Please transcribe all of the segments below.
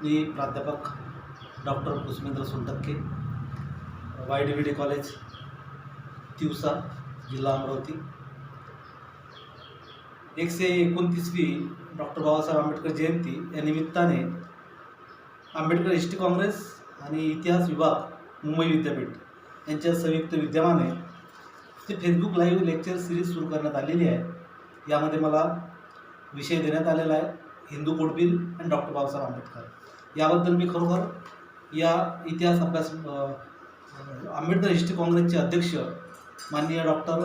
मी प्राध्यापक doctor Kusumendra Sontakke, YDVD college Tiwasa, जिल्हा अमरावती. 129वी डॉक्टर बाबासाहेब आंबेडकर जयंती या निमित्ताने आंबेडकर हिस्ट्री काँग्रेस आणि इतिहास विभाग मुंबई विद्यापीठ यांच्या संयुक्त विद्यमाने ते फेसबुक लाईव्ह लेक्चर सिरीज सुरू करण्यात आलेली आहे. यामध्ये मला विषय देण्यात आलेला आहे हिंदू कोड बिल आणि डॉक्टर बाबासाहेब आंबेडकर. याबद्दल मी खरोखर या इतिहास अभ्यास आंबेडकर हिस्ट्री काँग्रेसचे अध्यक्ष माननीय डॉक्टर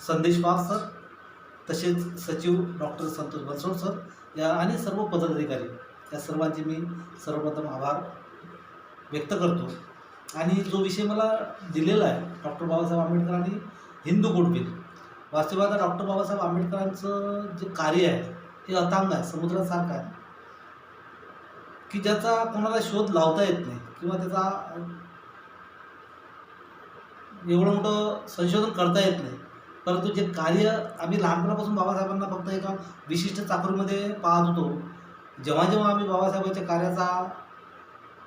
संदेश वाघ सर, तसेच सचिव डॉक्टर संतोष बनसोड सर या आणि सर्व पदाधिकारी या सर्वांचे मी सर्वप्रथम आभार व्यक्त करतो. आणि जो विषय मला दिलेला आहे डॉक्टर बाबासाहेब आंबेडकर आणि हिंदू कोड बिल, वास्तवात डॉक्टर बाबासाहेब आंबेडकरांचं जे कार्य आहे हे अथांग आहे, समुद्रासारखं आहे की ज्याचा कोणाला शोध लावता येत नाही किंवा त्याचा एवढं मोठं संशोधन करता येत नाही. परंतु जे कार्य आम्ही लहानपणापासून बाबासाहेबांना फक्त एका विशिष्ट चाकरीमध्ये पाहत होतो. जेव्हा जेव्हा आम्ही बाबासाहेबांच्या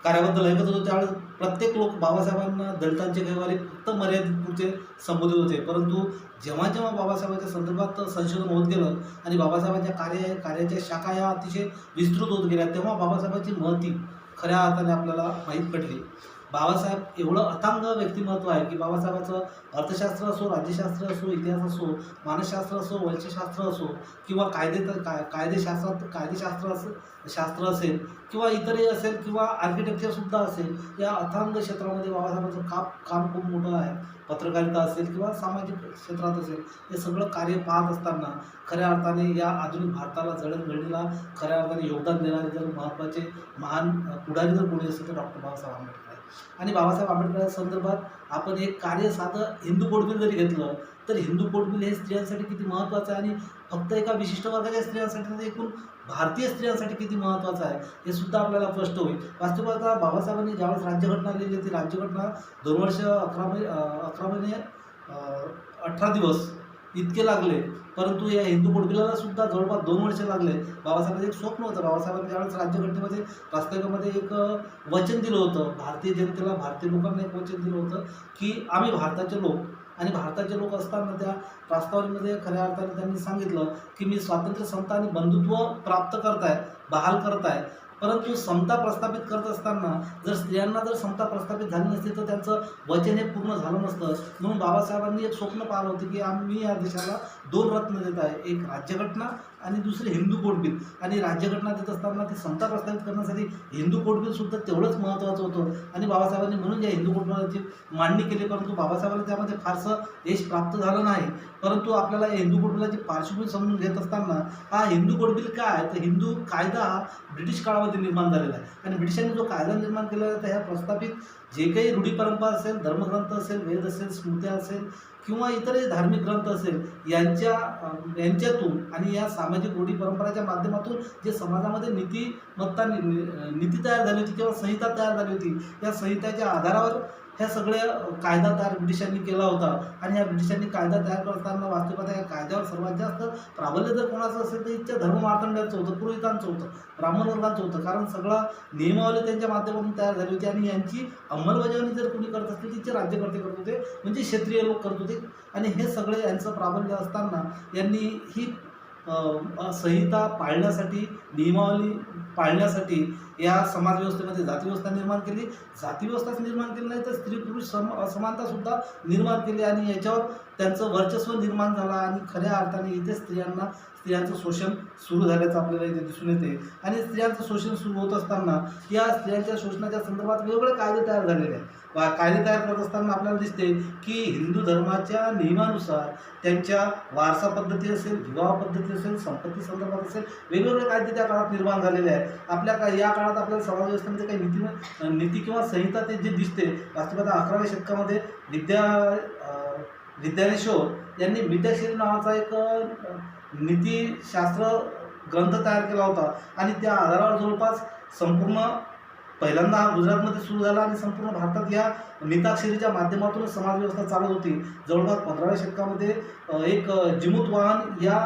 कार्याबद्दल ऐकत होतो त्यावेळेस प्रत्येक लोक बाबासाहेबांना दलितांचे घेवाले फक्त मर्यादित पुरते संबोधित होते. परंतु जेव्हा जेव्हा बाबासाहेबांच्या संदर्भात संशोधन होत गेलं आणि बाबासाहेबांच्या कार्याच्या शाखा या अतिशय विस्तृत होत गेल्या, तेव्हा बाबासाहेबांची महती खऱ्या अर्थाने आपल्याला माहीत पडली. बाबासाहेब एवढं अथांग व्यक्तिमत्व आहे की बाबासाहेबाचं अर्थशास्त्र असो, राज्यशास्त्र असो, इतिहास असो, मानसशास्त्र असो, वंशशास्त्र असो किंवा शास्त्र असेल किंवा इतरही असेल किंवा आर्किटेक्चरसुद्धा असेल, या अथांग क्षेत्रामध्ये बाबासाहेबांचं काम खूप मोठं आहे. पत्रकारिता असेल किंवा सामाजिक क्षेत्रात असेल, हे सगळं कार्य पाहत असताना खऱ्या अर्थाने या आधुनिक भारताला जडणघडणीला खऱ्या अर्थाने योगदान देणारे जर महत्त्वाचे महान पुढारी जर कोणी असेल तर डॉक्टर बाबासाहेब आंबेडकर आहे. आणि बाबासाहेब आंबेडकरांच्या संदर्भात आपण एक कार्य साधं हिंदू कोड बिल जरी घेतलं तर हिंदू कोड बिल हे स्त्रियांसाठी किती महत्त्वाचं आहे आणि फक्त एका विशिष्ट वर्गाच्या स्त्रियांसाठी तर एकूण भारतीय स्त्रियांसाठी किती महत्त्वाचं आहे हे सुद्धा आपल्याला स्पष्ट होईल. वास्तवात बाबासाहेबांनी ज्यावेळेस राज्यघटना लिहिली, ती राज्यघटना 2 वर्ष 11 महिने 18 दिवस इतके लागले. परंतु या हिंदू कोड बिलाला सुद्धा जवळपास 2 वर्ष लागले. बाबासाहेबांचं एक स्वप्न होतं. बाबासाहेबांनी त्यावेळेस राज्यघटनेमध्ये प्रास्ताविकामध्ये एक वचन दिलं होतं, भारतीय जनतेला, भारतीय लोकांना एक वचन दिलं होतं की आम्ही भारताचे लोक, आणि भारताचे लोक असताना त्या प्रस्तावनेमध्ये खऱ्या अर्थाने त्यांनी सांगितलं की मी स्वातंत्र्य, समता आणि बंधुत्व प्राप्त करत आहे, बहाल करत आहे. परंतु समता प्रस्थापित करत असताना जर स्त्रियांना जर समता प्रस्थापित झाली नसती तर त्यांचं वचन हे पूर्ण झालं नसतं. म्हणून बाबासाहेबांनी एक स्वप्न पाहिलं होतं की आम्ही या देशाला 2 रत्न देत आहे, एक राज्यघटना आणि दुसरे हिंदू कोड बिल. आणि राज्यघटना देत असताना ती समता प्रस्थापित करण्यासाठी हिंदू कोड बिल सुद्धा तेवढंच महत्त्वाचं होतं. आणि बाबासाहेबांनी म्हणून या हिंदू कोड बिलाची मांडणी केली. परंतु बाबासाहेबांना त्यामध्ये फारसं यश प्राप्त झालं नाही. परंतु आपल्याला या हिंदू कोड बिलाची पार्श्वभूमी समजून घेत असताना हा हिंदू कोड बिल काय आहे, तर हिंदू कायदा हा ब्रिटिश काळामध्ये निर्माण झालेला आहे. आणि ब्रिटिशांनी जो कायदा निर्माण केलेला आहे तर ह्या प्रस्थापित जे काही रूढी परंपरा असेल, धर्मग्रंथ असेल, वेद असेल, स्मृत्या असेल किंवा इतरही धार्मिक ग्रंथ असेल, यांच्यातून आणि या सामाजिक रूढी परंपराच्या माध्यमातून जे समाजामध्ये नीती तयार झाली होती किंवा संहिता तयार झाली होती, या संहिताच्या आधारावर ह्या सगळ्या कायदा तयार ब्रिटिशांनी केला होता. आणि या ब्रिटिशांनी कायदा तयार करताना वास्तवात या कायद्यावर सर्वात जास्त प्राबल्य जर कोणाचं असेल तर इथच्या धर्ममार्तंड्यांचं होतं, पुरोहितांचं होतं, ब्राह्मण वर्गांचं होतं. कारण सगळं नियमावली त्यांच्या माध्यमातून तयार झाली होती आणि यांची अंमलबजावणी जर कोणी करत असतील तिचे राज्यकर्ते करत होते, म्हणजे क्षेत्रीय लोक करत होते. आणि हे सगळे यांचं प्राबल्य असताना यांनी ही संहिता पाळण्यासाठी, नियमावली पाळण्यासाठी या समाजव्यवस्थेमध्ये जातीव्यवस्था निर्माण केली. जातीव्यवस्थाच निर्माण केली नाही तर स्त्री पुरुष असमानतासुद्धा निर्माण केली आणि याच्यावर त्यांचं वर्चस्व निर्माण झालं. आणि खऱ्या अर्थाने इथे स्त्रियांचं शोषण सुरू झाल्याचं आपल्याला इथे दिसून येते. आणि स्त्रियांचं शोषण सुरू होत असताना या स्त्रियांच्या शोषणाच्या संदर्भात वेगवेगळे कायदे तयार झालेले आहेत. कायदे तयार करत असताना आपल्याला दिसते की हिंदू धर्माच्या नियमानुसार त्यांच्या वारसा पद्धती असेल, विवाह पद्धती असेल, संपत्ती संदर्भात असेल, वेगवेगळे कायदे त्या काळात निर्माण झालेले आहेत. या काळात आपल्याला समाजव्यवस्थेमध्ये काही नीती किंवा संहिता ते जे दिसते, वास्तवात 11व्या शतकामध्ये विद्यानेश्वर यांनी मिताक्षरी नावाचा एक नीतिशास्त्र ग्रंथ तयार केला होता. आणि त्या आधारावर जवळपास संपूर्ण पहिल्यांदा गुजरातमध्ये सुरू झाला आणि संपूर्ण भारतात या मिताक्षरीच्या माध्यमातूनच समाजव्यवस्था चालत होती. जवळपास 15व्या शतकामध्ये एक जिमूत वाहन या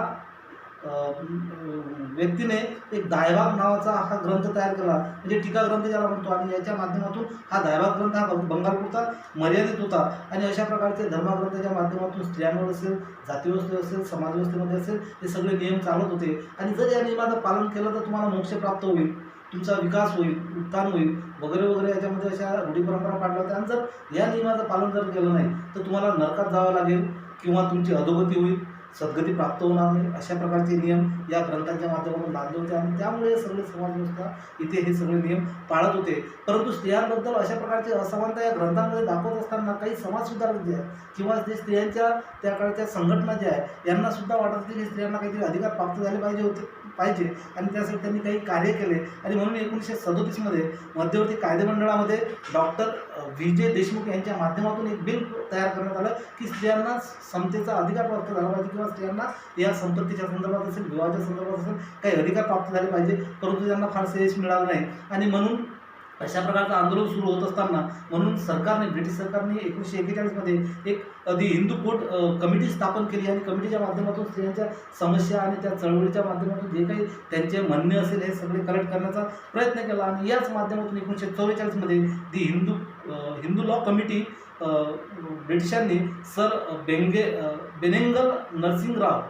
व्यक्तीने एक दायभाग नावाचा हा ग्रंथ तयार केला, म्हणजे टीका ग्रंथ ज्याला म्हणतो. आणि याच्या माध्यमातून हा दायभाग ग्रंथ हा बंगालपुरता मर्यादित होता. आणि अशा प्रकारचे धर्मग्रंथाच्या माध्यमातून स्त्रियांवर असेल, जातीव्यवस्थेवर असेल, समाजव्यवस्थेमध्ये असेल, हे सगळे नियम चालत होते. आणि जर या नियमाचं पालन केलं तर तुम्हाला मोक्ष प्राप्त होईल, तुमचा विकास होईल, उत्थान होईल वगैरे वगैरे, याच्यामध्ये अशा रूढी परंपरा पाडल्या होत्या. आणि जर या नियमाचं पालन जर केलं नाही तर तुम्हाला नरकात जावं लागेल किंवा तुमची अधोगती होईल, सद्गती प्राप्त होणार नाही. अशा प्रकारचे नियम या ग्रंथांच्या माध्यमातून बांधले होते. आणि त्यामुळे सगळे समाजव्यवस्था इथे हे सगळे नियम पाळत होते. परंतु स्त्रियांबद्दल अशा प्रकारची असमानता या ग्रंथांमध्ये दाखवत असताना काही समाजसुधारक जे आहे किंवा जे स्त्रियांच्या त्या काळच्या संघटना ज्या आहे यांना सुद्धा वाटत होते की स्त्रियांना काहीतरी अधिकार प्राप्त झाले पाहिजे आणि त्यासाठी त्यांनी काही कार्य केले. आणि म्हणून 1937मध्ये मध्यवर्ती कायदेमंडळामध्ये डॉक्टर विजय देशमुख यांच्या माध्यमातून एक बिल तयार करण्यात आलं की स्त्रियांना समतेचा अधिकार प्राप्त झाला पाहिजे किंवा स्त्रियांना या संपत्तीच्या संदर्भात असेल, विवाहाच्या संदर्भात असेल, काही अधिकार प्राप्त झाले पाहिजे. परंतु त्यांना फारसे यश मिळालं नाही. आणि म्हणून अशा प्रकारचं आंदोलन सुरू होत असताना म्हणून सरकारने, ब्रिटिश सरकारने 1941मध्ये एक हिंदू कोर्ट कमिटी स्थापन केली. आणि कमिटीच्या माध्यमातून स्त्रियांच्या समस्या आणि त्या चळवळीच्या माध्यमातून जे काही त्यांचे म्हणणे असेल हे सगळे कलेक्ट करण्याचा प्रयत्न केला. आणि याच माध्यमातून 1944मध्ये हिंदू लॉ कमिटी ब्रिटिशांनी सर बेनेंगल नरसिंगराव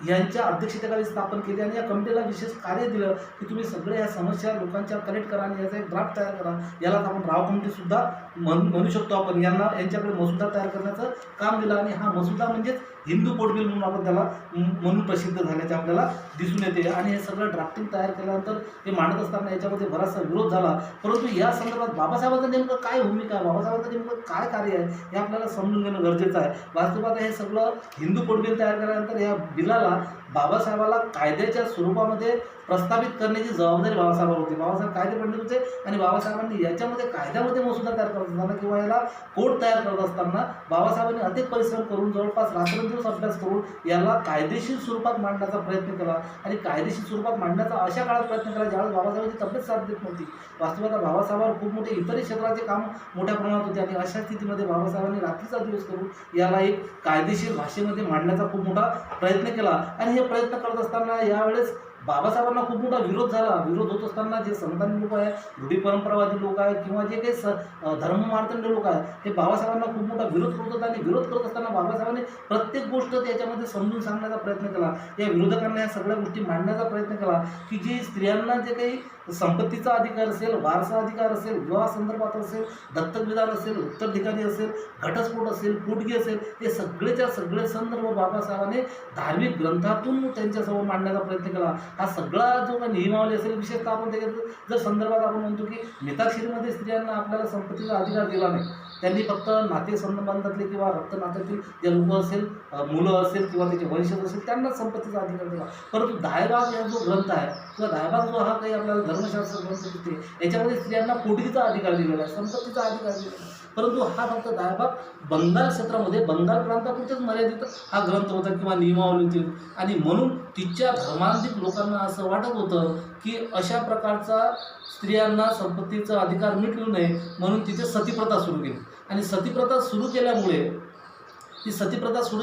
यांच्या अध्यक्षतेखाली स्थापन केली. आणि या कमिटीला विशेष कार्य दिलं की तुम्ही सगळे ह्या समस्या लोकांच्या कलेक्ट करा आणि याचा एक ड्राफ्ट तयार करा. यालाच आपण राव कमिटीसुद्धा म्हणू शकतो आपण. यांच्याकडे मसुदा तयार करण्याचं काम दिलं. आणि हा मसुदा म्हणजेच हिंदू कोड बिल म्हणून आपण त्याला म्हणून प्रसिद्ध झाल्याचे आपल्याला दिसून येते. आणि हे सगळं ड्राफ्टिंग तयार केल्यानंतर हे मांडत असताना याच्यामध्ये बराचसा विरोध झाला. परंतु या संदर्भात बाबासाहेबांचं नेमकं काय भूमिका आहे, बाबासाहेबांचं नेमकं काय कार्य आहे हे आपल्याला समजून घेणं गरजेचं आहे. वास्तवात हे सगळं हिंदू कोड बिल तयार केल्यानंतर या बिलाला बाबासाहेबाला कायद्याच्या स्वरूपामध्ये प्रस्थापित करण्याची जबाबदारी बाबासाहेबांवर होती. बाबासाहेब कायदे पंडित होते आणि बाबासाहेबांनी याच्यामध्ये कायद्यामध्ये मसुदा तयार करत असताना किंवा याला कोड तयार करत असताना बाबासाहेबांनी अनेक परिश्रम करून जवळपास रात्रंदिवस अभ्यास करून याला कायदेशीर स्वरूपात मांडण्याचा प्रयत्न केला. आणि कायदेशीर स्वरूपात मांडण्याचा अशा काळात प्रयत्न केला ज्यावेळेस बाबासाहेबांची तब्येत साथ देत नव्हती. वास्तवात बाबासाहेबांवर खूप मोठे इतरही क्षेत्राचे काम मोठ्या प्रमाणात होते. आणि अशा स्थितीमध्ये बाबासाहेबांनी रात्रीचा दिवस करून याला एक कायदेशीर भाषेमध्ये मांडण्याचा खूप मोठा प्रयत्न केला. आणि हे प्रयत्न करत असताना यावेळेस बाबासाहेबांना खूप मोठा विरोध झाला. विरोध होत असताना जे समकालीन लोक आहे, रूढी परंपरावादी लोक आहे किंवा जे काही धर्ममार्तंड लोक आहे हे बाबासाहेबांना खूप मोठा विरोध करत होते. आणि विरोध करत असताना बाबासाहेबांनी प्रत्येक गोष्ट त्याच्यामध्ये समजून सांगण्याचा प्रयत्न केला. या विरोधकांना या सगळ्या गोष्टी मांडण्याचा प्रयत्न केला की जी स्त्रियांना जे काही संपत्तीचा अधिकार असेल, वारसा अधिकार असेल, विवाहासंदर्भात असेल, दत्तक विधान असेल, उत्तराधिकारी असेल, घटस्फोट असेल, पोटगी असेल, हे सगळेच्या सगळे संदर्भ बाबासाहेबांनी धार्मिक ग्रंथातून त्यांच्यासमोर मांडण्याचा प्रयत्न केला. हा सगळा जो काही नियमावली असेल, विशेषतः आपण त्याच्यात जर संदर्भात आपण म्हणतो की मिताक्षरीमध्ये स्त्रियांना आपल्याला संपत्तीचा अधिकार दिला नाही. त्यांनी फक्त नातेसंबंधातले किंवा रक्त नात्यातील जे लोक असेल, मुलं असेल किंवा त्याचे वंशज असेल त्यांना संपत्तीचा अधिकार दिला. परंतु दायभाग हा जो ग्रंथ आहे किंवा दायभाग जो हा काही आपल्याला धर्मशास्त्र ग्रंथ दिसते याच्यामध्ये स्त्रियांना पोटगीचा अधिकार दिलेला आहे, संपत्तीचा अधिकार दिलेला आहे. परंतु हा फक्त दायभाग बंगाल क्षेत्रामध्ये, बंगाल प्रांतापुरतेच मर्यादित हा ग्रंथ होता किंवा नियमावली होती. आणि म्हणून तिच्या धर्मांधिक लोकांना असं वाटत होतं की अशा प्रकारचा स्त्रियांना संपत्तीचा अधिकार मिळू नये म्हणून तिथे सतीप्रथा सुरू केली. आणि सतीप्रथा सुरू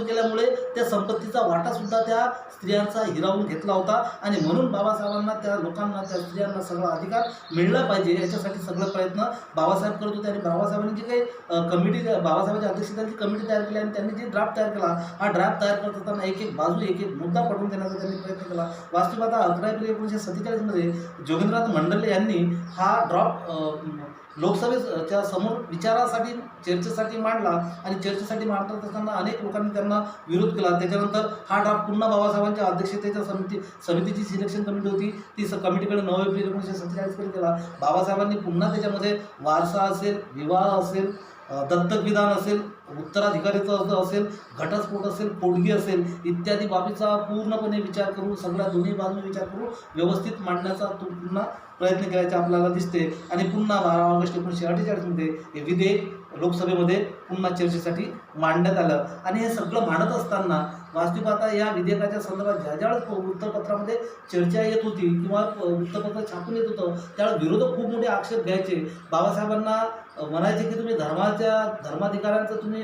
केल्यामुळे त्या संपत्तीचा वाटासुद्धा त्या स्त्रियांचा हिरावून घेतला होता. आणि म्हणून बाबासाहेबांना त्या लोकांना, त्या स्त्रियांना सगळा अधिकार मिळला पाहिजे याच्यासाठी सगळे प्रयत्न बाबासाहेब करत होते. आणि बाबासाहेबांनी जी काही कमिटी, बाबासाहेबांच्या अध्यक्षतेखाली कमिटी तयार केली आणि त्यांनी जे ड्राफ्ट तयार केला, हा ड्राफ्ट तयार करत असताना एक एक बाजू, एक एक मुद्दा पटवून देण्याचा त्यांनी प्रयत्न केला. वास्तविक आता 11 एप्रिल 1947मध्ये जोगेंद्रनाथ मंडले यांनी हा ड्राफ्ट लोकसभेच्या समोर विचारासाठी, चर्चेसाठी मांडला. आणि चर्चेसाठी मांडत असताना अनेक लोकांनी त्यांना विरोध केला. त्याच्यानंतर हा ड्राफ्ट पुन्हा बाबासाहेबांच्या अध्यक्षतेच्या समितीची सिलेक्शन कमिटी होती, ती कमिटीकडे 9 एप्रिल 1947कडे केला. बाबासाहेबांनी पुन्हा त्याच्यामध्ये वारसा असेल, विवाह असेल, दत्तक विधान असेल, उत्तराधिकारीचं असेल, घटस्फोट असेल, पोटगी असेल इत्यादी बाबीचा पूर्णपणे विचार करून, सगळ्या दोन्ही बाजू विचार करून व्यवस्थित मांडण्याचा तो पुन्हा प्रयत्न केल्याचे आपल्याला दिसते. आणि पुन्हा 12 ऑगस्ट 1948मध्ये हे विधेयक लोकसभेमध्ये पुन्हा चर्चेसाठी मांडण्यात आलं. आणि हे सगळं मांडत असताना वास्तविक आता या विधेयकाच्या संदर्भात ज्यावेळेस वृत्तपत्रामध्ये चर्चा येत होती किंवा वृत्तपत्र छापून येत होतं त्यावेळेस विरोधक खूप मोठे आक्षेप घ्यायचे. बाबासाहेबांना म्हणायचे की तुम्ही धर्माधिकारांचं तुम्ही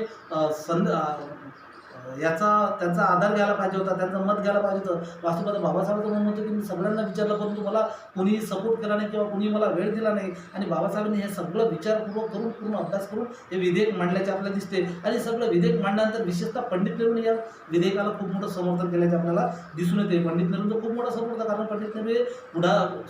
याचा त्यांचा आधार घ्यायला पाहिजे होता, त्यांचं मत घ्यायला पाहिजे होतं. वास्तविकता बाबासाहेबांचं म्हणणं होतं की मी सगळ्यांना विचारलं, परंतु मला कोणी सपोर्ट केला नाही किंवा कोणी मला वेळ दिला नाही. आणि बाबासाहेबांनी हे सगळं विचारपूर्वक करून, पूर्ण अभ्यास करून हे विधेयक मांडल्याचे आपल्याला दिसते. आणि सगळं विधेयक मांडल्यानंतर विशेषतः पंडित नेहरूंनी या विधेयकाला खूप मोठं समर्थन केल्याचे आपल्याला दिसून येते. पंडित नेहरूंचं खूप मोठा सपोर्ट होता, कारण पंडित नेहरू हे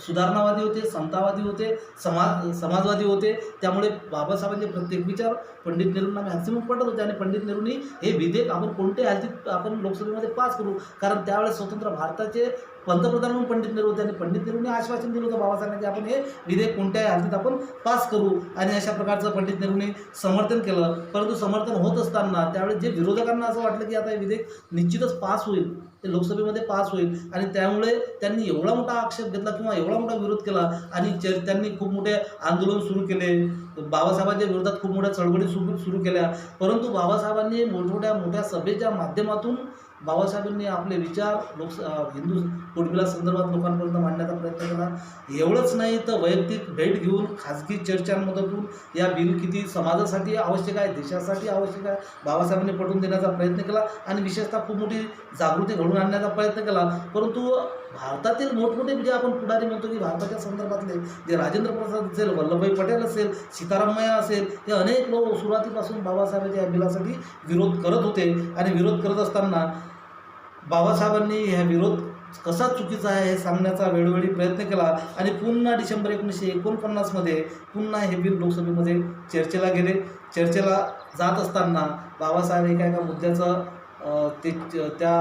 सुधारणावादी होते, समतावादी होते, समाजवादी होते. त्यामुळे बाबासाहेबांचे प्रत्येक विचार पंडित नेहरूंना मॅक्सिमम पटत होते. आणि पंडित नेहरूंनी हे विधेयक आपण कोणत्याही हालतीत आपण लोकसभेमध्ये पास करू, कारण त्यावेळेस स्वतंत्र भारताचे पंतप्रधान म्हणून पंडित नेहरू होते. आणि पंडित नेहरूंनी आश्वासन दिलं होतं बाबासाहेबांना की आपण हे विधेयक कोणत्याही हालतीत आपण पास करू. आणि अशा प्रकारचं पंडित नेहरूंनी समर्थन केलं. परंतु समर्थन होत असताना त्यावेळेस जे विरोधकांना असं वाटलं की आता हे विधेयक निश्चितच पास होईल, ते लोकसभेमध्ये पास होईल. आणि त्यामुळे त्यांनी एवढा मोठा आक्षेप घेतला किंवा एवढा मोठा विरोध केला. आणि त्यांनी खूप मोठे आंदोलन सुरू केले, बाबासाहेबांच्या विरोधात खूप मोठ्या चळवळी सुरू केल्या. परंतु बाबासाहेबांनी मोठ्या सभेच्या माध्यमातून बाबासाहेबांनी आपले विचार हिंदू पोटबिला संदर्भात लोकांपर्यंत मांडण्याचा प्रयत्न केला. एवढंच नाही तर वैयक्तिक भेट घेऊन खाजगी चर्चांमधून या बिल किती समाजासाठी आवश्यक आहे, देशासाठी आवश्यक आहे, बाबासाहेबांनी पटवून देण्याचा प्रयत्न केला. आणि विशेषतः खूप मोठी जागृती घडवून आणण्याचा प्रयत्न केला. परंतु भारतातील मोठमोठे जे आपण पुढारी म्हणतो की भारताच्या संदर्भातले जे राजेंद्र प्रसाद असेल, वल्लभभाई पटेल असेल, सीतारामय्या असेल, हे अनेक लोक सुरुवातीपासून बाबासाहेबांच्या या बिलासाठी विरोध करत होते. आणि विरोध करत असताना बाबासाहेबांनी हा विरोध कसा चुकीचा आहे हे सांगण्याचा वेळोवेळी प्रयत्न केला. आणि पुन्हा डिसेंबर 1949मध्ये पुन्हा हे बिल लोकसभेमध्ये चर्चेला गेले. चर्चेला जात असताना बाबासाहेब एका मुद्द्याचं त्या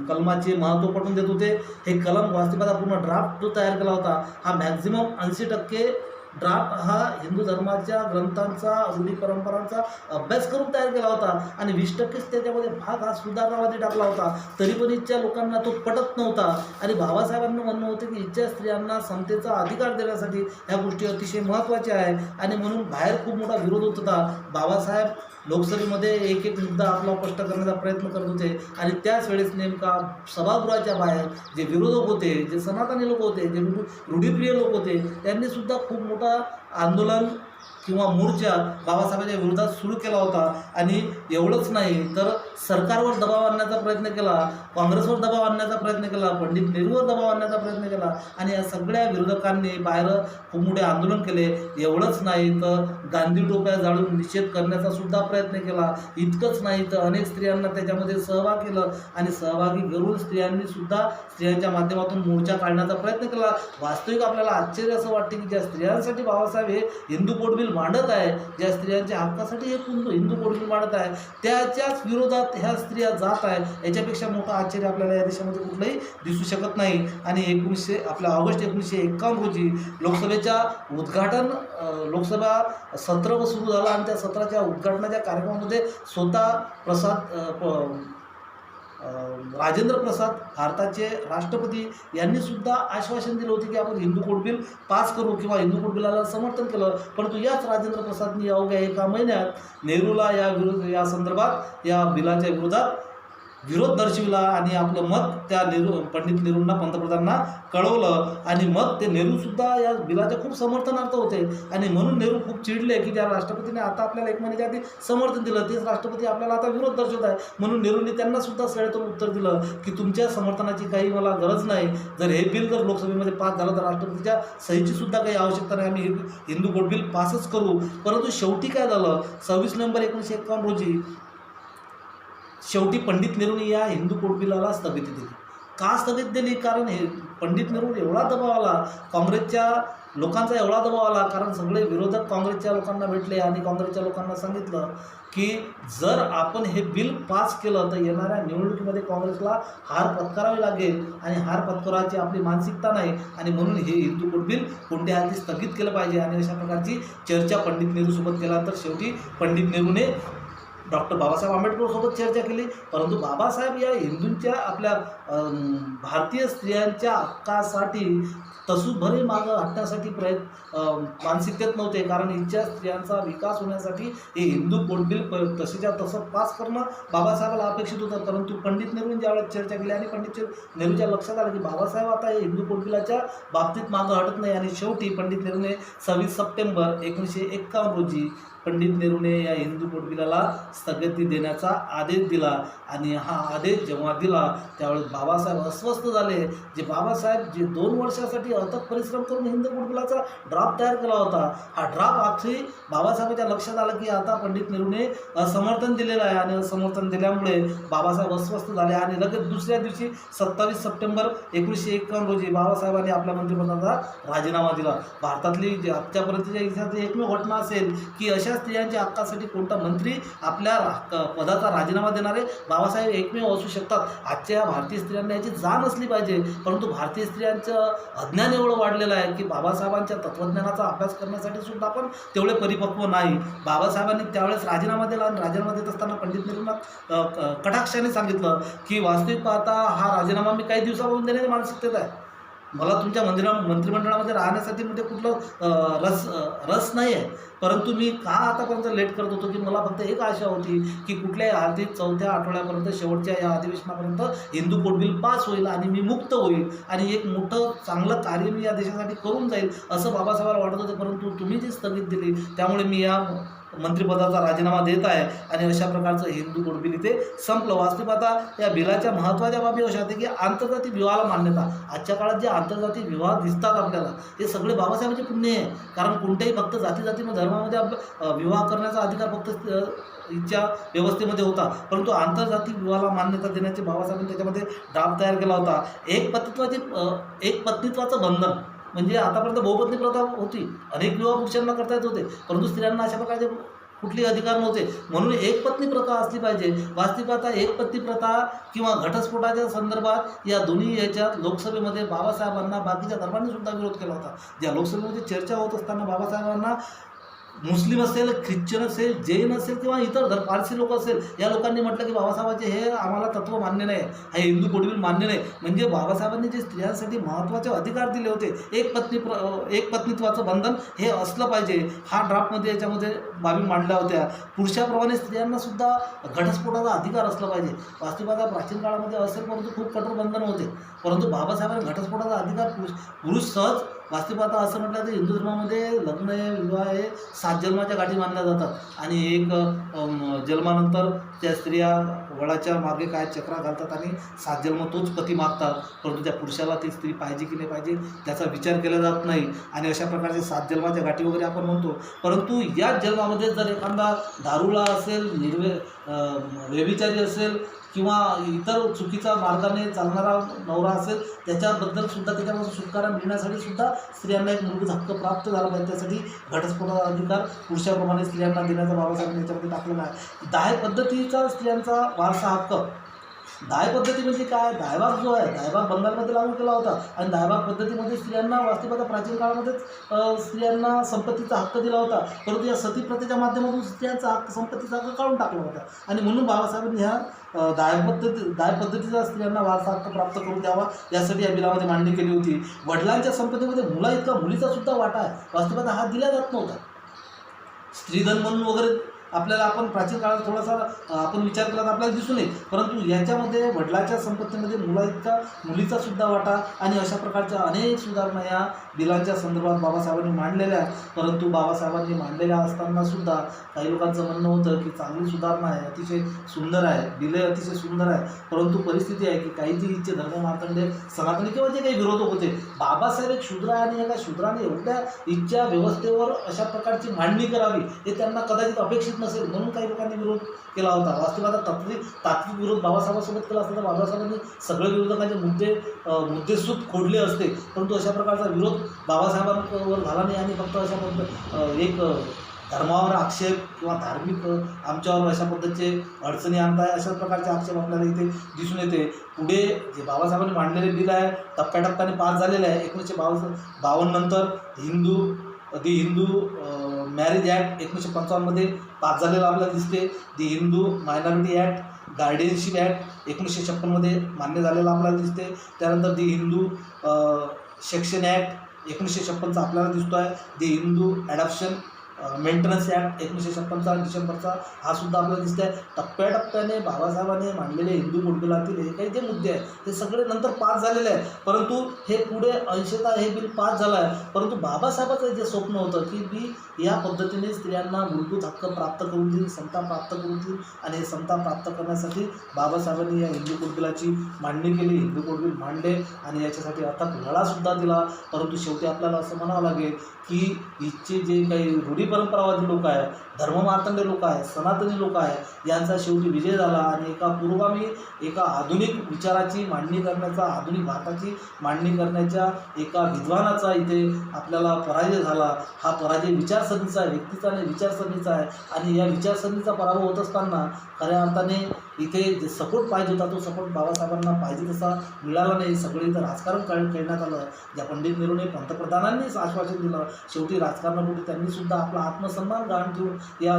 कलमाचे महत्त्व पटवून देत होते. हे कलम वास्तविकता पूर्ण ड्राफ्ट जो तयार केला होता हा मॅक्झिमम 80% ड्राफ्ट हा हिंदू धर्माच्या ग्रंथांचा, रूढी परंपरांचा अभ्यास करून तयार केला होता. आणि 20%च त्याच्यामध्ये भाग हा सुधारणावादी टाकला होता. तरी पण इथच्या लोकांना तो पटत नव्हता. आणि बाबासाहेबांना म्हणणं होतं की इथच्या स्त्रियांना समतेचा अधिकार देण्यासाठी ह्या गोष्टी अतिशय महत्त्वाच्या आहे. आणि म्हणून बाहेर खूप मोठा विरोध होत होता. बाबासाहेब लोकसभेमध्ये एक एक मुद्दा आपला स्पष्ट करण्याचा प्रयत्न करत होते. आणि त्याच वेळेस नेमका सभागृहाच्या बाहेर जे विरोधक होते, जे सनातनी लोक होते, जे रूढीप्रिय लोक होते, त्यांनीसुद्धा खूप मोठा आंदोलन किंवा मोर्चा बाबासाहेबांच्या विरोधात सुरू केला होता. आणि एवढंच नाही तर सरकारवर दबाव आणण्याचा प्रयत्न केला, काँग्रेसवर दबाव आणण्याचा प्रयत्न केला, पंडित नेहरूवर दबाव आणण्याचा प्रयत्न केला. आणि या सगळ्या विरोधकांनी बाहेर खूप मोठे आंदोलन केले. एवढंच नाही तर गांधी टोप्या जाळून निषेध करण्याचा सुद्धा प्रयत्न केला. इतकंच नाही तर अनेक स्त्रियांना त्याच्यामध्ये सहभाग केलं. आणि सहभागी करून स्त्रियांनीसुद्धा स्त्रियांच्या माध्यमातून मोर्चा काढण्याचा प्रयत्न केला. वास्तविक आपल्याला आश्चर्य असं वाटते की ज्या स्त्रियांसाठी बाबासाहेब हे हिंदू कोड बिल मांडत आहे, ज्या स्त्रियांच्या हक्कासाठी हे हिंदू कोड बिल मांडत आहे, त्याच्याच विरोधात ह्या स्त्रिया जात आहेत. याच्यापेक्षा मोठं आश्चर्य आपल्याला या देशामध्ये कुठलंही दिसू शकत नाही. आणि ऑगस्ट 1951 रोजी लोकसभेच्या लोकसभा सत्र सुरू झाला. आणि त्या सत्राच्या उद्घाटनाच्या कार्यक्रमामध्ये स्वतः राजेंद्र प्रसाद भारताचे राष्ट्रपती यांनीसुद्धा आश्वासन दिलं होतं की आपण हिंदू कोड बिल पास करू किंवा हिंदू कोड बिलाला समर्थन केलं. परंतु याच राजेंद्र प्रसादनी अवघ्या एका महिन्यात नेहरूला या संदर्भात या बिलाच्या विरोधात विरोध दर्शविला. आणि आपलं मत त्या पंडित नेहरूंना, पंतप्रधानांना कळवलं. आणि मग ते नेहरूसुद्धा या बिलाच्या खूप समर्थनार्थ होते. आणि म्हणून नेहरू खूप चिडले की ज्या राष्ट्रपतीने आता आपल्याला एक महिन्याच्या आधी समर्थन दिलं, तेच राष्ट्रपती आपल्याला आता विरोध दर्शवत आहे. म्हणून नेहरूंनी त्यांनासुद्धा सडेतोड उत्तर दिलं की तुमच्या समर्थनाची काही मला गरज नाही. जर हे बिल जर लोकसभेमध्ये पास झालं तर राष्ट्रपतीच्या सहीची सुद्धा काही आवश्यकता नाही, आम्ही हिंदू कोड बिल पासच करू. परंतु शेवटी काय झालं, 26 नोव्हेंबर 1951 रोजी शेवटी पंडित नेहरूंनी या हिंदू कोड बिलाला स्थगिती दिली. का स्थगित दिली? कारण हे पंडित नेहरू एवढा दबाव आला, काँग्रेसच्या लोकांचा एवढा दबाव आला, कारण सगळे विरोधक काँग्रेसच्या लोकांना भेटले आणि काँग्रेसच्या लोकांना सांगितलं की जर आपण हे बिल पास केलं तर येणाऱ्या निवडणुकीमध्ये काँग्रेसला हार पत्करावी लागेल. आणि हार पत्करायची आपली मानसिकता नाही. आणि म्हणून हे हिंदू कोड बिल कोणत्या हाती स्थगित केलं पाहिजे. आणि अशा प्रकारची चर्चा पंडित नेहरूसोबत केल्यानंतर शेवटी पंडित नेहरूने डॉक्टर बाबासाहेब आंबेडकरसोबत चर्चा केली. परंतु बाबासाहेब या हिंदूंच्या आपल्या भारतीय स्त्रियांच्या हक्कासाठी तसूभरी मागं हटण्यासाठी मानसिकतेत नव्हते. कारण इथच्या स्त्रियांचा विकास होण्यासाठी हे हिंदू कोड बिल तसेच्या तसं पास करणं बाबासाहेबाला अपेक्षित होतं. परंतु पंडित नेहरूंनी ज्यावेळेस चर्चा केली आणि पंडित नेहरूच्या लक्षात आलं की बाबासाहेब आता हे हिंदू कोड बिलाच्या बाबतीत मागं हटत नाही. आणि शेवटी पंडित नेहरूने 26 सप्टेंबर 1951 रोजी पंडित नेहरूने या हिंदू कोड बिलाला स्थगिती देण्याचा आदेश दिला आणि हा आदेश जेव्हा दिला त्यावेळेस बाबासाहेब अस्वस्थ झाले. जे बाबासाहेब जे 2 वर्षासाठी अथक परिश्रम करून हिंदू कोड बिलाचा ड्राफ्ट तयार केला होता, हा ड्राफ्ट आखरी बाबासाहेबांच्या लक्षात आलं की आता पंडित नेहरूने समर्थन दिलेलं आहे आणि समर्थन दिल्यामुळे बाबासाहेब अस्वस्थ झाले आणि लगेच दुसऱ्या दिवशी 27 सप्टेंबर 1951 रोजी बाबासाहेबांनी आपल्या मंत्रिपदाचा राजीनामा दिला. भारतातली जी आजच्यापर्यंतच्या इतिहासातली एकमेव घटना असेल की अशा स्त्रियांच्या हक्कासाठी कोणता मंत्री आपल्या पदाचा राजीनामा देणारे बाबासाहेब एकमेव असू शकतात. आजच्या भारतीय स्त्रियांना याची जाण असली पाहिजे, परंतु भारतीय स्त्रियांचं अज्ञान एवढं वाढलेलं आहे की बाबासाहेबांच्या तत्त्वज्ञानाचा अभ्यास करण्यासाठी सुद्धा आपण तेवढे परिपक्व नाही. बाबासाहेबांनी त्यावेळेस राजीनामा दिला आणि राजीनामा देत असताना पंडित नेहरूंना कटाक्षाने सांगितलं की वास्तविक पाहता हा राजीनामा मी काही दिवसापासून देण्याची मानसिकतेत आहे. मला तुमच्या मंत्रिमंडळामध्ये राहण्यासाठी म्हणजे कुठलं रस नाही आहे, परंतु मी का आतापर्यंत लेट करत होतो की मला फक्त एक आशा होती की कुठल्याही हार्दिक 4थ्या आठवड्यापर्यंत शेवटच्या या अधिवेशनापर्यंत हिंदू कोड बिल पास होईल आणि मी मुक्त होईल आणि एक मोठं चांगलं कार्य मी या देशासाठी करून जाईल असं बाबासाहेबांना वाटत होतं. परंतु तुम्ही जी स्थगित दिली त्यामुळे मी या मंत्रिपदाचा राजीनामा देत आहे आणि अशा प्रकारचं हिंदू कोड बिल इथे संपलं. वास्तविक आता या बिलाच्या महत्त्वाच्या बाबी अशा होत्या की आंतरजातीय विवाहाला मान्यता. आजच्या काळात जे आंतरजातीय विवाह दिसतात आपल्याला ते सगळे बाबासाहेबांचे पुण्य आहे, कारण कोणत्याही फक्त जाती धर्मामध्ये विवाह करण्याचा अधिकार फक्त इच्छा व्यवस्थेमध्ये होता, परंतु आंतरजातीय विवाहाला मान्यता देण्याचे बाबासाहेबांनी त्याच्यामध्ये ड्राफ्ट तयार केला होता. एक पत्नीत्वाचं बंधन म्हणजे आतापर्यंत बहुपत्नी प्रथा होती, अनेक विवाह पुरुषांना करता येत होते, परंतु स्त्रियांना अशा प्रकारचे कुठलेही अधिकार नव्हते, म्हणून एक पत्नी प्रथा असली पाहिजे. वास्तविक आता एक पत्नी प्रथा किंवा घटस्फोटाच्या संदर्भात या दोन्ही याच्यात लोकसभेमध्ये बाबासाहेबांना बाकीच्या धर्मांनी सुद्धा विरोध केला होता. ज्या लोकसभेमध्ये चर्चा होत असताना बाबासाहेबांना मुस्लिम असेल, ख्रिश्चन असेल, जैन असेल किंवा इतर पारसी लोक असेल या लोकांनी म्हटलं की बाबासाहेबांचे हे आम्हाला तत्त्व मान्य नाही, हे हिंदू कोड बिल मान्य नाही. म्हणजे बाबासाहेबांनी जे स्त्रियांसाठी महत्त्वाचे अधिकार दिले होते, एक पत्नीत्वाचं बंधन हे असलं पाहिजे, हा ड्राफ्टमध्ये याच्यामध्ये बाबी मांडल्या होत्या. पुरुषाप्रमाणे स्त्रियांना सुद्धा घटस्फोटाचा अधिकार असला पाहिजे. वास्तविकता प्राचीन काळामध्ये असेल परंतु खूप कठोर बंधन होते, परंतु बाबासाहेबांनी घटस्फोटाचा अधिकार पुरुष सहज. वास्तविकता असं म्हटलं तर हिंदू धर्मामध्ये लग्न हे विवाह हे 7 जन्माच्या गाठी मानल्या जातात आणि एक जन्मानंतर त्या स्त्रिया वडाच्या मागे काय चक्रा घालतात आणि 7 जन्म तोच पती मागतात, परंतु त्या पुरुषाला ती स्त्री पाहिजे की नाही पाहिजे त्याचा विचार केला जात नाही आणि अशा प्रकारचे 7 जन्माच्या गाठी वगैरे आपण म्हणतो. परंतु याच जन्मामध्ये जर एखादा दारुळा असेल, व्यभिचारी असेल किंवा इतर चुकीच्या मार्गाने चालणारा नवरा असेल त्याच्याबद्दल सुद्धा त्याच्यापासून सुटकारा मिळण्यासाठी सुद्धा स्त्रियांना एक मूलभूत हक्क प्राप्त झाला पाहिजे. त्यासाठी घटस्फोटाचा अधिकार पुरुषाप्रमाणे स्त्रियांना देण्याचा बाबासाहेबांनी याच्यामध्ये टाकलेला आहे. दाय पद्धतीचा स्त्रियांचा वारसा हक्क. दाय पद्धती म्हणजे काय? दायभाग जो आहे, दायभाग बंगालमध्ये लागू केला होता आणि दायभाग पद्धतीमध्ये स्त्रियांना वास्तविकता प्राचीन काळामध्येच स्त्रियांना संपत्तीचा हक्क दिला होता, परंतु या सती प्रथेच्या माध्यमातून स्त्रियांचा हक्क, संपत्तीचा हक्क काढून टाकला होता आणि म्हणून बाबासाहेबांनी ह्या दाय पद्धतीचा स्त्रियांना वारसा हक्क प्राप्त करून द्यावा यासाठी या बिलामध्ये मांडणी केली होती. वडिलांच्या संपत्तीमध्ये मुला इतका मुलीचा सुद्धा वाटा आहे, वास्तविकता हा दिला जात नव्हता. स्त्रीधन म्हणून वगैरे आपल्याला आपण प्राचीन काळात थोडासा आपण विचार केला तर आपल्याला दिसून येईल, परंतु याच्यामध्ये वडिलाच्या संपत्तीमध्ये मुलीचा सुद्धा वाटा आणि अशा प्रकारच्या अनेक सुधारणा या बिलांच्या संदर्भात बाबासाहेबांनी मांडलेल्या आहेत. परंतु बाबासाहेबांनी मांडलेल्या असताना सुद्धा काही लोकांचं म्हणणं होतं की चांगली सुधारणा आहे, अतिशय सुंदर आहे, बिले अतिशय सुंदर आहे, परंतु परिस्थिती आहे की काही जी इच्छे धर्म मार्तंडे सनातनी किंवा जे काही विरोधक होते, बाबासाहेब एक शूद्र आहे आणि एका शूद्राने एवढ्या इच्छा व्यवस्थेवर अशा प्रकारची मांडणी करावी हे त्यांना कदाचित अपेक्षित नसेल, म्हणून काही लोकांनी विरोध केला होता. वास्तविकता तात्विक विरोध बाबासाहेबांसोबत केला असता तर बाबासाहेबांनी सगळे विरोधकांचे मुद्देसूद खोडले असते, परंतु अशा प्रकारचा विरोध बाबासाहेबांवर झाला नाही आणि फक्त अशा एक धर्मावर आक्षेप किंवा धार्मिक आमच्यावर अशा पद्धतीचे अडचणी आणताय अशा प्रकारचे आक्षेप आपल्याला इथे दिसून येते. पुढे जे बाबासाहेबांनी मांडलेले बिल आहे टप्प्याटप्प्याने पास झालेलं आहे. 1952 नंतर हिंदू मॅरेज ॲक्ट 1955 पास झालेला आपल्याला दिसते. The Hindu minority act, guardianship act 1956 मान्य झालेला आपल्याला दिसते. त्यानंतर दी हिंदू सेक्शन ॲक्ट 1956 आपल्याला दिसतो आहे. दी हिंदू ॲडॉप्शन मेंटेनन्स ॲक्ट 1956 डिसेंबरचा हा सुद्धा आपल्याला दिसत आहे. टप्प्याटप्प्याने बाबासाहेबांनी मांडलेले हिंदू कुटुंबातील हे काही जे मुद्दे आहेत ते सगळे नंतर पास झालेले आहेत, परंतु हे पुढे 80ता हे बिल पास झालं आहे. परंतु बाबासाहेबाचं जे स्वप्न होतं की मी या पद्धतीने स्त्रियांना मूलभूत हक्क प्राप्त करून देईल, समता प्राप्त करून देईल, आणि हे समता प्राप्त करण्यासाठी बाबासाहेबांनी या हिंदू कोड बिलाची मांडणी केली, हिंदू कोड बिल मांडले आणि याच्यासाठी अर्थात लढासुद्धा दिला. परंतु शेवटी आपल्याला असं म्हणावं लागेल की इथचे जे काही रूढी परंपरावादी लोक आहेत, धर्ममार्तंड लोक आहेत, सनातनी लोक आहेत, यांचा शेवटी विजय झाला आणि एका पुरोगामी, एका आधुनिक विचाराची मांडणी करण्याचा, आधुनिक भारताची मांडणी करण्याच्या एका विद्वानाचा इथे आपल्याला पराजय झाला. हा पराजय विचारसरणीचा आहे, व्यक्तीचा नाही, विचारसरणीचा आहे. आणि या विचारसरणीचा पराभव होत असताना खऱ्या अर्थाने इथे जे सपोर्ट पाहिजे होता तो सपोर्ट बाबासाहेबांना पाहिजे तसा मिळाला नाही. सगळे इथं राजकारण खेळण्यात आलं. ज्या पंडित नेहरूने पंतप्रधानांनीच आश्वासन दिलं, शेवटी राजकारणापुढे त्यांनीसुद्धा आपला आत्मसन्मान गहाण ठेवून या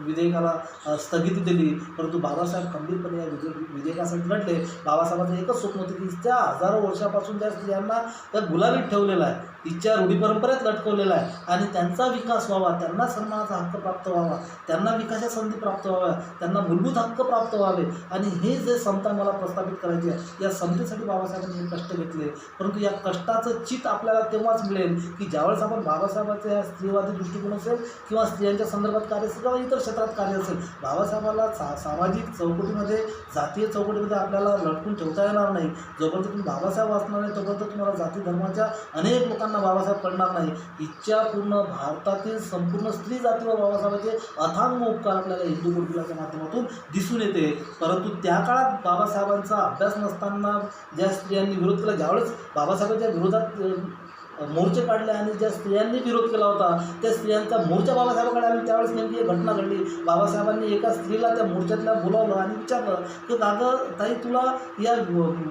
विधेयकाला स्थगिती दिली. परंतु बाबासाहेब खंबीरपणे या विधेयकासाठी लढले. बाबासाहेबांचं एकच स्वप्न होतं की त्या हजारो वर्षापासून ज्या स्त्रियांना त्या गुलामीत ठेवलेला आहे, तिच्या रूढी परंपरेत लटकवलेला आहे, आणि त्यांचा विकास व्हावा, त्यांना सन्मानाचा हक्क प्राप्त व्हावा, त्यांना विकासाच्या संधी प्राप्त व्हाव्या, त्यांना मूलभूत हक्क प्राप्त व्हावे, आणि हे जे समता मला प्रस्थापित करायची आहे, या समतेसाठी बाबासाहेबांनी कष्ट घेतले. परंतु या कष्टाचं चित आपल्याला तेव्हाच मिळेल की ज्यावेळेस आपण बाबासाहेबांच्या या स्त्रीवादी दृष्टिकोन असेल किंवा स्त्रियांच्या संदर्भात कार्य असेल किंवा इतर क्षेत्रात कार्य असेल, बाबासाहेबाला सामाजिक चौकटीमध्ये, जातीय चौकटीमध्ये आपल्याला लटकून ठेवता येणार नाही. जोपर्यंत तुम्ही बाबासाहेब वाचणार नाही तोपर्यंत तुम्हाला जाती धर्माच्या अनेक लोकांना बाबासाहेब कळणार नाही. इच्छा पूर्ण भारतातील संपूर्ण स्त्री जातीवर बाबासाहेबांचे अथांग उपकार आपल्याला हिंदू कोड बिलाच्या माध्यमातून दिसून येते. परंतु त्या काळात बाबासाहेबांचा अभ्यास नसताना ज्या स्त्रियांनी विरोध केला, ज्यावेळेस बाबासाहेबांच्या विरोधात मोर्चे काढले आणि ज्या स्त्रियांनी विरोध केला होता त्या स्त्रियांचा मोर्चा बाबासाहेबांकडे आला, त्यावेळेस नेमकी एक घटना घडली. बाबासाहेबांनी एका स्त्रीला त्या मोर्चातल्या बोलावलं आणि विचारलं की दादा ताई, तुला या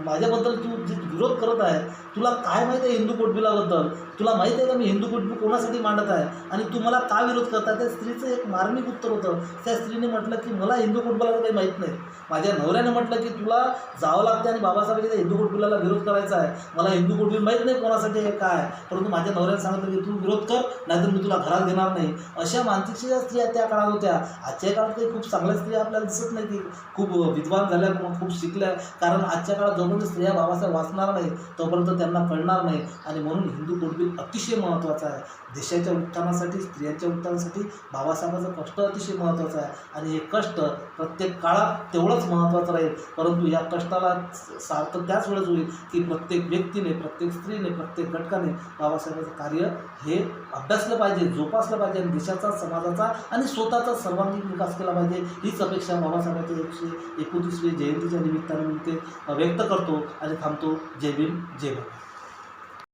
माझ्याबद्दल तू जे विरोध करत आहे, तुला काय माहीत आहे हिंदू कोड बिलाबद्दल? तुला माहीत आहे का मी हिंदू कोड बिल कोणासाठी मांडत आहे आणि तू मला का विरोध करता? त्या स्त्रीचं एक मार्मिक उत्तर होतं. त्या स्त्रीने म्हटलं की मला हिंदू कोड बिलाला काही माहीत नाही. माझ्या नवऱ्याने म्हटलं की तुला जावं लागतं आणि बाबासाहेबांच्या हिंदू कोड बिलाला विरोध करायचा आहे. मला हिंदू कोड बिल माहीत नाही कोणासाठी आहे काय, परंतु माझ्या नवऱ्याने सांगितलं की तू विरोध कर, नाहीतर मी तुला घरात घेणार नाही. अशा मानसिकतेच्या स्त्रिया त्या काळात होत्या. आजच्या काळात काही खूप चांगल्या स्त्रिया आपल्याला दिसत नाही की खूप विद्वान झाल्या किंवा खूप शिकल्या, कारण आजच्या काळात जोपर्यंत स्त्रिया बाबासाहेब वाचणार नाही तोपर्यंत त्यांना कळणार नाही. आणि म्हणून हिंदू कोड बिल अतिशय महत्त्वाचं आहे. देशाच्या उत्थानासाठी, स्त्रियांच्या उत्थानासाठी बाबासाहेबांचं कष्ट अतिशय महत्त्वाचं आहे आणि हे कष्ट प्रत्येक काळात तेवढंच महत्त्वाचं राहील. परंतु या कष्टाला सार्थ त्याच वेळेस होईल की प्रत्येक व्यक्तीने, प्रत्येक स्त्रीने, प्रत्येक घटकाने बाबासाहेबांचं कार्य हे अभ्यासलं पाहिजे, जोपासलं पाहिजे आणि देशाचा, समाजाचा आणि स्वतःचा सर्वांगीण विकास केला पाहिजे. हीच अपेक्षा बाबासाहेबांच्या 129वी जयंतीच्या निमित्ताने मी ते व्यक्त करतो आणि थांबतो. जय भीम, जय भारत.